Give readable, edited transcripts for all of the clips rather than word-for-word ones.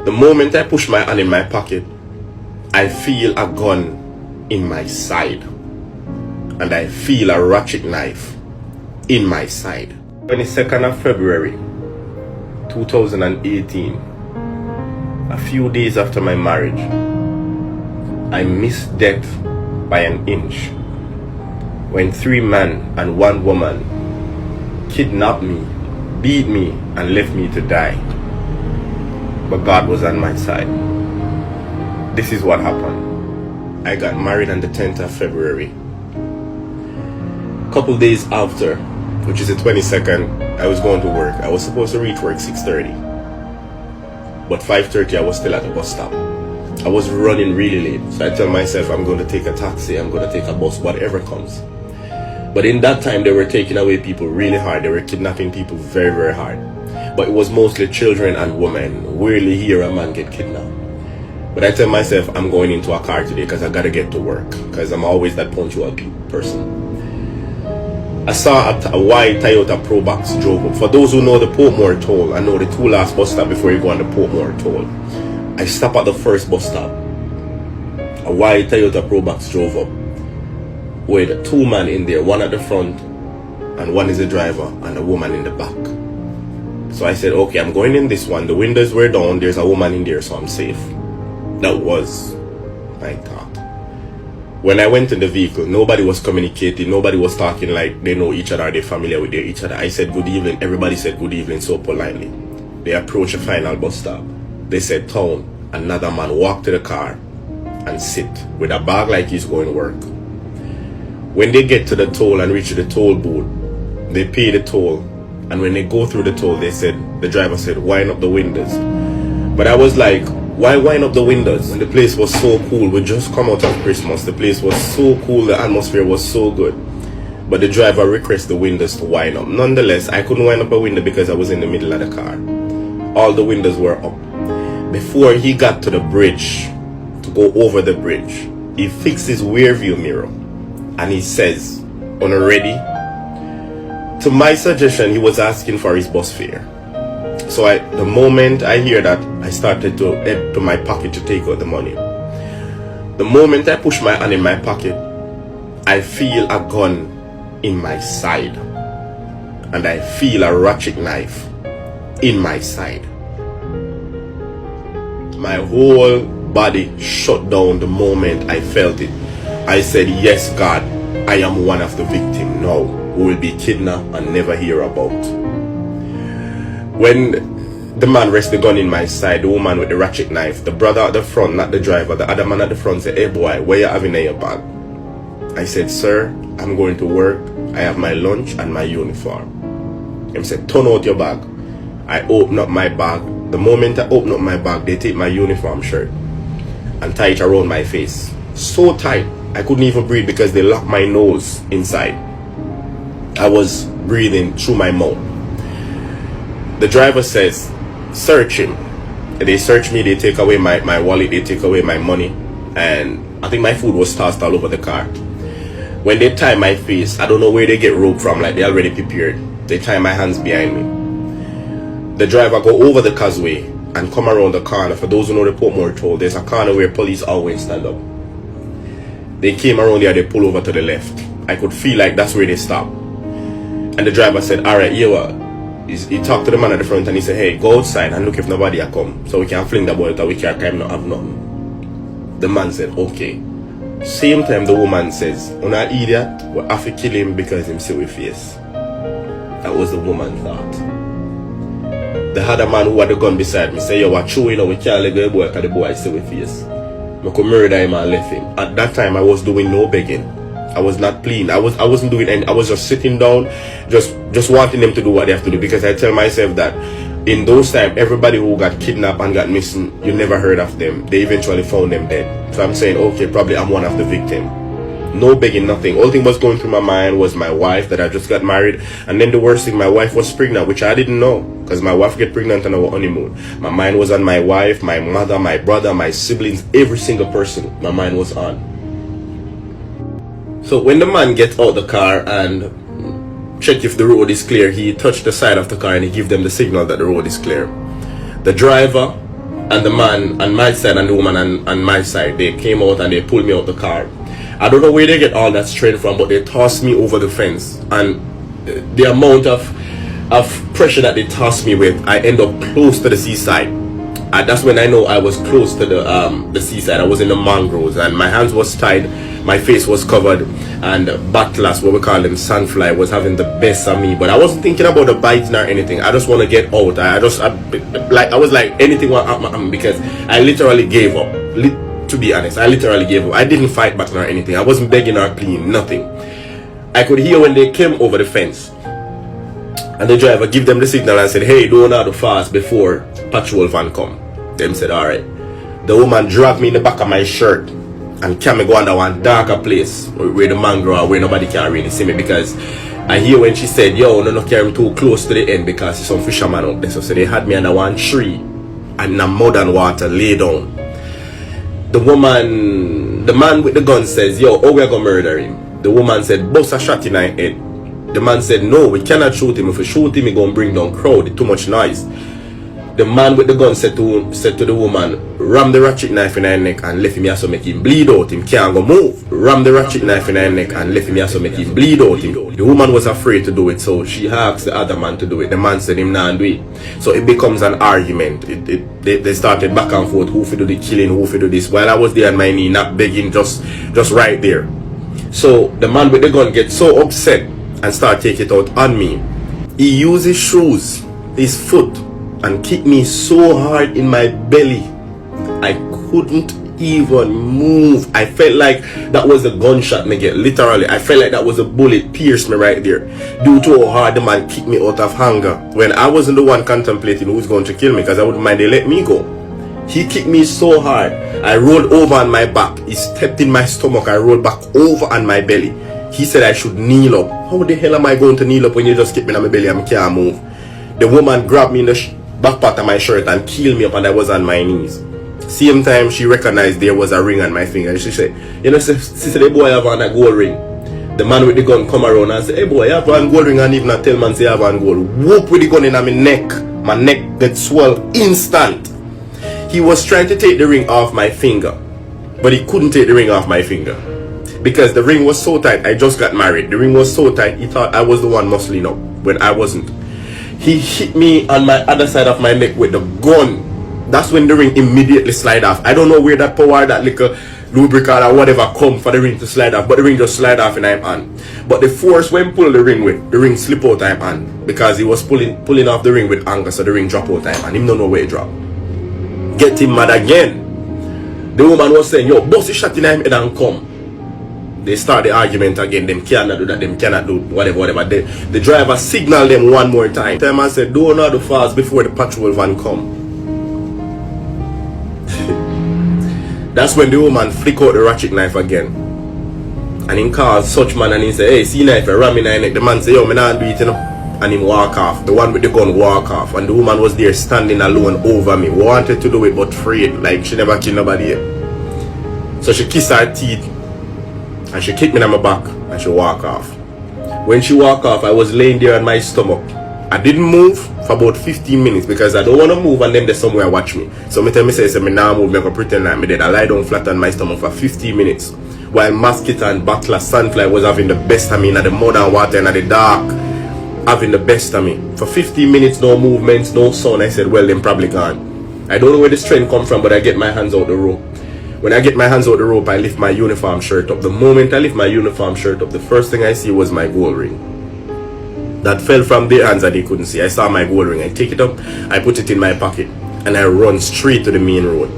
The moment I push my hand in my pocket, I feel a gun in my side. And I feel a ratchet knife in my side. 22nd of February 2018, a few days after my marriage, I missed death by an inch when 3 men and 1 woman kidnapped me, beat me, and left me to die. But God was on my side. This is what happened. I got married on the 10th of February. A couple days after, which is the 22nd, I was going to work. I was supposed to reach work 6:30. But 5:30 I was still at the bus stop. I was running really late. So I tell myself I'm going to take a taxi, I'm going to take a bus, whatever comes. But in that time they were taking away people really hard. They were kidnapping people very, very hard. But it was mostly children and women. Rarely hear a man get kidnapped. But I tell myself I'm going into a car today because I gotta get to work, because I'm always that punctual person. I saw a white Toyota Probox drove up. For those who know the Portmore toll, I know the 2 last bus stop before you go on the Portmore toll. I stopped at the first bus stop. A white Toyota Probox drove up with 2 men in there, 1 at the front and 1 is the driver and a woman in the back. So I said, okay, I'm going in this one. The windows were down, there's a woman in there, so I'm safe. That was my thought. When I went in the vehicle, nobody was communicating, nobody was talking like they know each other, they're familiar with each other. I said good evening, everybody said good evening so politely. They approached the final bus stop. They said town. Another man walked to the car and sit with a bag like he's going to work. When they get to the toll and reach the toll booth, they pay the toll. And when they go through the toll, the driver said, wind up the windows. But I was like, why wind up the windows? And the place was so cool. We just come out of Christmas. The place was so cool. The atmosphere was so good. But the driver requested the windows to wind up. Nonetheless, I couldn't wind up a window because I was in the middle of the car. All the windows were up. Before he got to the bridge, to go over the bridge, he fixed his rear view mirror. And he says, "Are you ready?" To my suggestion, he was asking for his bus fare. So the moment I hear that, I started to head to my pocket to take out the money. The moment I push my hand in my pocket, I feel a gun in my side. And I feel a ratchet knife in my side. My whole body shut down the moment I felt it. I said, yes, God, I am one of the victims now who will be kidnapped and never hear about. When the man rests the gun in my side, the woman with the ratchet knife, the brother at the front, not the driver, the other man at the front said, hey boy, what you having in your bag? I said, sir, I'm going to work. I have my lunch and my uniform. He said, turn out your bag. I open up my bag. The moment I open up my bag, they take my uniform shirt and tie it around my face. So tight, I couldn't even breathe because they locked my nose inside. I was breathing through my mouth. The driver says, search him. They search me, they take away my wallet, they take away my money, and I think my food was tossed all over the car. When they tie my face, I don't know where they get rope from, like they already prepared. They tie my hands behind me. The driver go over the causeway and come around the corner. For those who know the Portmore toll, there's a corner where police always stand up. They came around there, they pull over to the left. I could feel like that's where they stopped. And the driver said, alright, you what? He talked to the man at the front and he said, hey, go outside and look if nobody will come, so we can fling the boy out, we can't not have nothing. The man said, okay. Same time the woman says, "On an idiot, we have to kill him because him see with face." That was the woman's thought. The other man who had the gun beside me said, yo, what true, you know, we can't let the boy because the boy see with face. I could murder him and left him. At that time I was doing no begging. I was not pleading. I wasn't doing anything. I was just sitting down, just wanting them to do what they have to do, because I tell myself that in those times, everybody who got kidnapped and got missing, you never heard of them. They eventually found them dead. So I'm saying, okay, probably I'm one of the victims. No begging, nothing. All thing was going through my mind was my wife that I just got married, and then the worst thing, my wife was pregnant, which I didn't know, because my wife get pregnant on our honeymoon. My mind was on my wife, my mother, my brother, my siblings, every single person. My mind was on. So when the man gets out the car and check if the road is clear, he touched the side of the car and he give them the signal that the road is clear. The driver and the man on my side and the woman on my side, they came out and they pulled me out the car. I don't know where they get all that strength from, but they tossed me over the fence, and the amount of pressure that they tossed me with, I end up close to the seaside. And that's when I know I was close to the seaside. I was in the mangroves, and my hands was tied, my face was covered, and Batlas, what we call them, sandfly, was having the best of me. But I wasn't thinking about the biting or anything. I just want to get out. I was like anything will happen, because I literally gave up. To be honest, I literally gave up. I didn't fight back or anything. I wasn't begging or pleading, nothing. I could hear when they came over the fence, and the driver give them the signal and said, "Hey, don't have to fast before patrol van come." Them said, "Alright." The woman dragged me in the back of my shirt and carried me go under one darker place where the mangrove, where nobody can really see me, because I hear when she said, "Yo, no carry me too close to the end because there's some fisherman out there." So they had me under one tree and in the mud and water, lay down. The man with the gun says, "Yo, how we gonna murder him?" The woman said, "Bust a shot in my head." The man said, "No, we cannot shoot him. If we shoot him, we gonna bring down crowd. It's too much noise." The man with the gun said to the woman, "Ram the ratchet knife in her neck and left him here so make him bleed out. Him can't go move." Ram the ratchet knife in her neck and left him here so make him bleed out. The woman was afraid to do it, so she asked the other man to do it. The man said him nah do it. So it becomes an argument. They started back and forth, who fi do the killing, who fi do this. While I was there on my knee, not begging, just right there. So the man with the gun gets so upset and start taking it out on me. He used his shoes, his foot, and kicked me so hard in my belly, I couldn't even move. I felt like that was a gunshot me get. Literally, I felt like that was a bullet pierced me right there, due to how hard the man kicked me out of hunger, when I wasn't the one contemplating who's going to kill me, because I wouldn't mind they let me go. He kicked me so hard, I rolled over on my back. He stepped in my stomach, I rolled back over on my belly. He said I should kneel up. How the hell am I going to kneel up when you just kick me on my belly and I can't move? The woman grabbed me in the back part of my shirt and killed me up, and I was on my knees. Same time she recognized there was a ring on my finger, and she said, "You know, sister, the boy have on a gold ring." The man with the gun come around and say, "Hey boy, you have one gold ring," and even not tell man say you have one gold. Whoop with the gun in my neck. My neck get swell instant. He was trying to take the ring off my finger, but he couldn't take the ring off my finger, because the ring was so tight. I just got married. The ring was so tight, he thought I was the one muscling up when I wasn't. He hit me on my other side of my neck with the gun. That's when the ring immediately slide off. I don't know where that power, that little lubricant or whatever come for the ring to slide off, but the ring just slide off in I'm hand. But the force when pull the ring with, the ring slip out I'm hand, because he was pulling off the ring with anger, so the ring drop out I'm hand. Him don't know where it drop. Get him mad again. The woman was saying, "Yo, boss is shot in him head and come." They start the argument again. Them cannot do that, them cannot do whatever. The driver signaled them one more time. The man said, "Don't know the fast before the patrol van come." That's when the woman flick out the ratchet knife again. And he calls such man and he say, "Hey, see knife, ram in my neck." The man say, "Yo, me not do it, you know." And him walk off. The one with the gun walk off. And the woman was there standing alone over me. Wanted to do it but afraid. Like she never killed nobody yet. So she kissed her teeth. And she kicked me on my back and she walked off. When she walked off, I was laying there on my stomach. I didn't move for about 15 minutes because I don't want to move and then there's somewhere watch me. So me tell me say me now move, me go pretend like me dead. I lie down flat on my stomach for 15 minutes. While mosquito and battler sandfly was having the best of me in the mud and water and the dark. Having the best of me. For 15 minutes, no movements, no sound. I said, well, them probably gone. I don't know where the strength come from, but I get my hands out the rope. When I get my hands out the rope, I lift my uniform shirt up. The moment I lift my uniform shirt up, the first thing I see was my gold ring. That fell from their hands and they couldn't see. I saw my gold ring. I take it up, I put it in my pocket, and I run straight to the main road.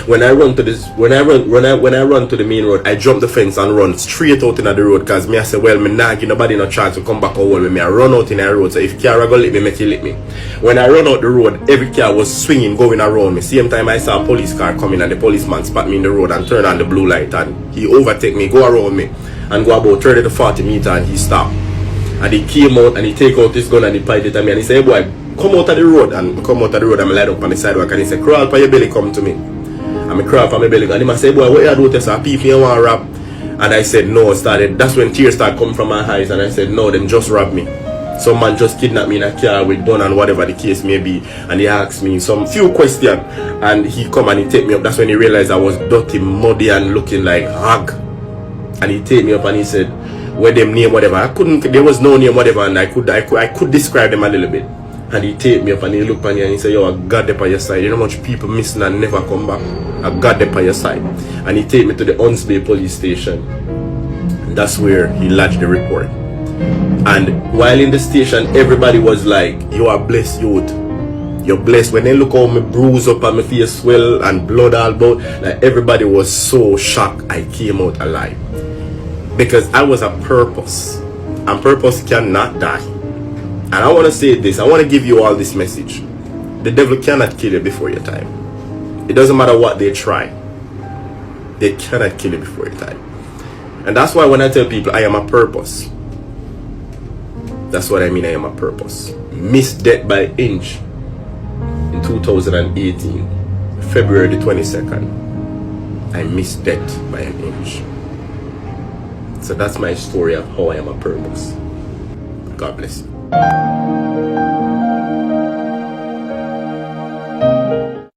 When I run to the main road, I jump the fence and run straight out in the road, because me I say, well, me not give nobody no chance to come back and hold me. I run out in the road, so if car go lick me, make it lick me. When I run out the road, every car was swinging, going around me. Same time I saw a police car coming and the policeman spot me in the road and turn on the blue light, and he overtake me, go around me, and go about 30 to 40 meters, and he stopped. And he came out and he take out his gun and he pointed it at me and he said, "Hey boy, come out of the road." And come out of the road and I lied up on the sidewalk and he said, "Crawl for your belly, come to me." And I crawl for my belly and he said, "Boy, what you do this? I peep me and want to rap." And I said, "No." That's when tears started coming from my eyes and I said, "No, them just robbed me." Some man just kidnapped me in a car with gun and whatever the case may be, and he asked me some few questions, and he come and he take me up. That's when he realized I was dirty, muddy, and looking like hog. And he take me up and he said, "Where them name whatever?" There was no name whatever, and I could describe them a little bit. And he take me up and he look at me and he say, "Yo, I got them on your side. You know how much people missing and never come back? I got them on your side." And he take me to the Hunts Bay police station. That's where he lodged the report. And while in the station, everybody was like, "You are blessed, youth. You're blessed." When they look how me bruise up and my face swell and blood all about, like everybody was so shocked I came out alive. Because I was a purpose. And purpose cannot die. And I want to say this. I want to give you all this message. The devil cannot kill you before your time. It doesn't matter what they try. They cannot kill you before your time. And that's why when I tell people I am a purpose, that's what I mean. I am a purpose. Missed death by inch in 2018, February the 22nd. I missed death by an inch. So that's my story of how I am a purpose. God bless you.